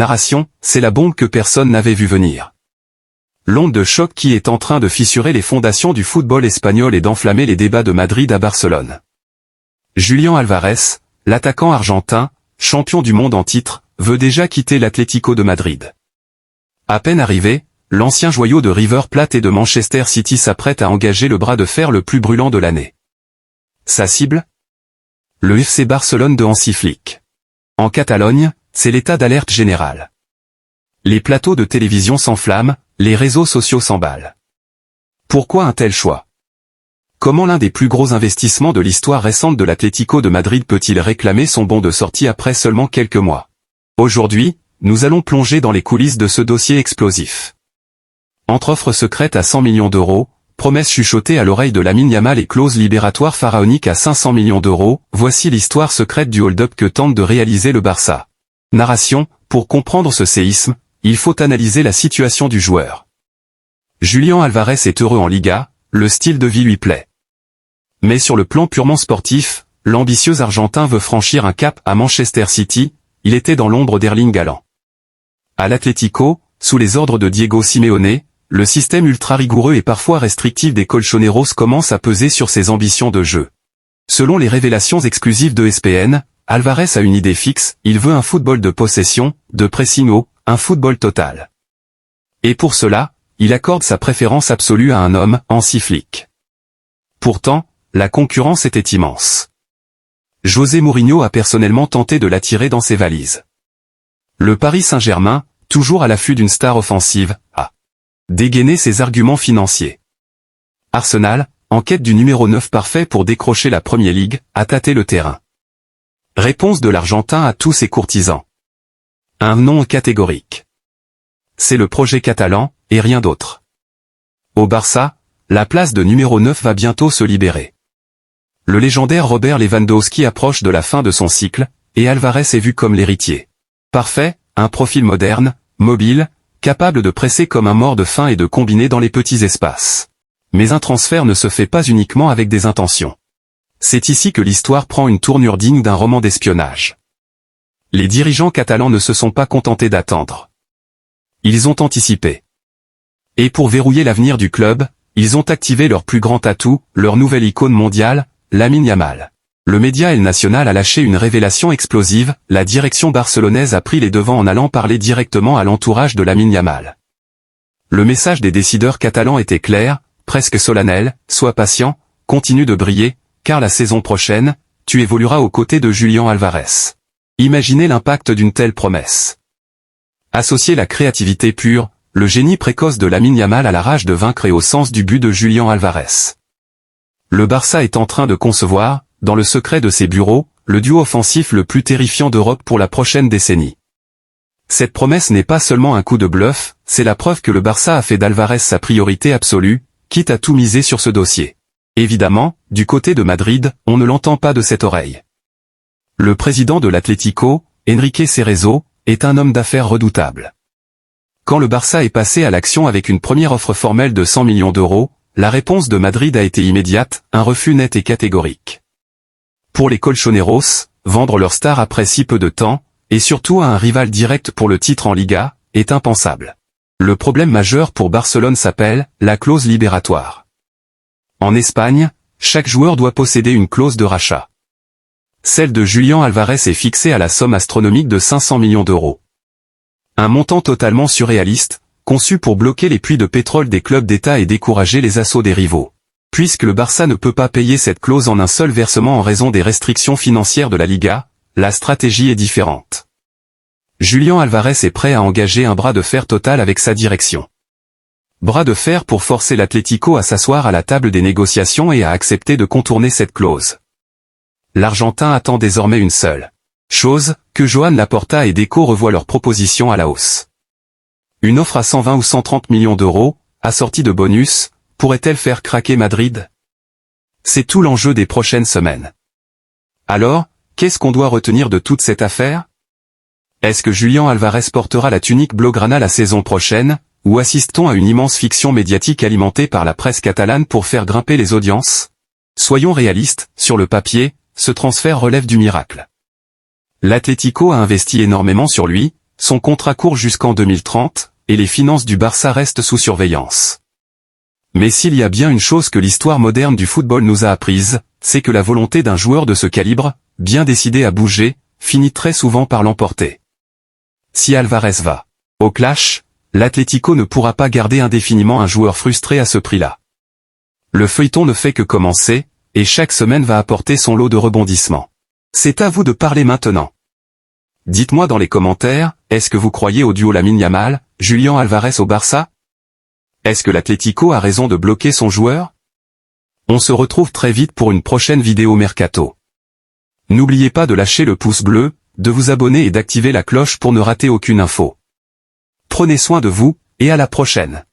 Narration, c'est la bombe que personne n'avait vu venir. L'onde de choc qui est en train de fissurer les fondations du football espagnol et d'enflammer les débats de Madrid à Barcelone. Julián Álvarez, l'attaquant argentin, champion du monde en titre, veut déjà quitter l'Atlético de Madrid. À peine arrivé, l'ancien joyau de River Plate et de Manchester City s'apprête à engager le bras de fer le plus brûlant de l'année. Sa cible ? Le FC Barcelone de Hansi Flick. En Catalogne, c'est l'état d'alerte général. Les plateaux de télévision s'enflamment, les réseaux sociaux s'emballent. Pourquoi un tel choix ? Comment l'un des plus gros investissements de l'histoire récente de l'Atlético de Madrid peut-il réclamer son bon de sortie après seulement quelques mois ? Aujourd'hui, nous allons plonger dans les coulisses de ce dossier explosif. Entre offres secrètes à 100 millions d'euros, promesses chuchotées à l'oreille de Lamine Yamal et clauses libératoires pharaoniques à 500 millions d'euros, voici l'histoire secrète du hold-up que tente de réaliser le Barça. Narration, pour comprendre ce séisme, il faut analyser la situation du joueur. Julián Álvarez est heureux en Liga, le style de vie lui plaît. Mais sur le plan purement sportif, l'ambitieux Argentin veut franchir un cap à Manchester City, il était dans l'ombre d'Erling Haaland. À l'Atlético, sous les ordres de Diego Simeone, le système ultra rigoureux et parfois restrictif des Colchoneros commence à peser sur ses ambitions de jeu. Selon les révélations exclusives de ESPN, Álvarez a une idée fixe, il veut un football de possession, de pressing haut, un football total. Et pour cela, il accorde sa préférence absolue à un homme, Hansi Flick. Pourtant, la concurrence était immense. José Mourinho a personnellement tenté de l'attirer dans ses valises. Le Paris Saint-Germain, toujours à l'affût d'une star offensive, a dégainé ses arguments financiers. Arsenal, en quête du numéro 9 parfait pour décrocher la Premier League, a tâté le terrain. Réponse de l'Argentin à tous ses courtisans. Un non catégorique. C'est le projet catalan, et rien d'autre. Au Barça, la place de numéro 9 va bientôt se libérer. Le légendaire Robert Lewandowski approche de la fin de son cycle, et Álvarez est vu comme l'héritier. Parfait, un profil moderne, mobile, capable de presser comme un mort de faim et de combiner dans les petits espaces. Mais un transfert ne se fait pas uniquement avec des intentions. C'est ici que l'histoire prend une tournure digne d'un roman d'espionnage. Les dirigeants catalans ne se sont pas contentés d'attendre. Ils ont anticipé. Et pour verrouiller l'avenir du club, ils ont activé leur plus grand atout, leur nouvelle icône mondiale, Lamine Yamal. Le média El Nacional a lâché une révélation explosive, la direction barcelonaise a pris les devants en allant parler directement à l'entourage de Lamine Yamal. Le message des décideurs catalans était clair, presque solennel, sois patient, continue de briller, car la saison prochaine, tu évolueras aux côtés de Julián Álvarez. Imaginez l'impact d'une telle promesse. Associer la créativité pure, le génie précoce de Lamine Yamal à la rage de vaincre et au sens du but de Julián Álvarez. Le Barça est en train de concevoir, dans le secret de ses bureaux, le duo offensif le plus terrifiant d'Europe pour la prochaine décennie. Cette promesse n'est pas seulement un coup de bluff, c'est la preuve que le Barça a fait d'Álvarez sa priorité absolue, quitte à tout miser sur ce dossier. Évidemment, du côté de Madrid, on ne l'entend pas de cette oreille. Le président de l'Atlético, Enrique Cerezo, est un homme d'affaires redoutable. Quand le Barça est passé à l'action avec une première offre formelle de 100 millions d'euros, la réponse de Madrid a été immédiate, un refus net et catégorique. Pour les Colchoneros, vendre leur star après si peu de temps, et surtout à un rival direct pour le titre en Liga, est impensable. Le problème majeur pour Barcelone s'appelle la clause libératoire. En Espagne, chaque joueur doit posséder une clause de rachat. Celle de Julián Álvarez est fixée à la somme astronomique de 500 millions d'euros. Un montant totalement surréaliste, conçu pour bloquer les puits de pétrole des clubs d'État et décourager les assauts des rivaux. Puisque le Barça ne peut pas payer cette clause en un seul versement en raison des restrictions financières de la Liga, la stratégie est différente. Julián Álvarez est prêt à engager un bras de fer total avec sa direction. Bras de fer pour forcer l'Atlético à s'asseoir à la table des négociations et à accepter de contourner cette clause. L'Argentin attend désormais une seule chose, que Joan Laporta et Deco revoient leur proposition à la hausse. Une offre à 120 ou 130 millions d'euros, assortie de bonus, pourrait-elle faire craquer Madrid? C'est tout l'enjeu des prochaines semaines. Alors, qu'est-ce qu'on doit retenir de toute cette affaire? Est-ce que Julián Álvarez portera la tunique blaugrana la saison prochaine, ou assiste-t-on à une immense fiction médiatique alimentée par la presse catalane pour faire grimper les audiences? Soyons réalistes, sur le papier, ce transfert relève du miracle. L'Atlético a investi énormément sur lui, son contrat court jusqu'en 2030, et les finances du Barça restent sous surveillance. Mais s'il y a bien une chose que l'histoire moderne du football nous a apprise, c'est que la volonté d'un joueur de ce calibre, bien décidé à bouger, finit très souvent par l'emporter. Si Alvarez va au clash, l'Atlético ne pourra pas garder indéfiniment un joueur frustré à ce prix-là. Le feuilleton ne fait que commencer, et chaque semaine va apporter son lot de rebondissements. C'est à vous de parler maintenant. Dites-moi dans les commentaires, est-ce que vous croyez au duo Lamine Yamal, Julián Alvarez au Barça? Est-ce que l'Atlético a raison de bloquer son joueur? On se retrouve très vite pour une prochaine vidéo Mercato. N'oubliez pas de lâcher le pouce bleu, de vous abonner et d'activer la cloche pour ne rater aucune info. Prenez soin de vous, et à la prochaine.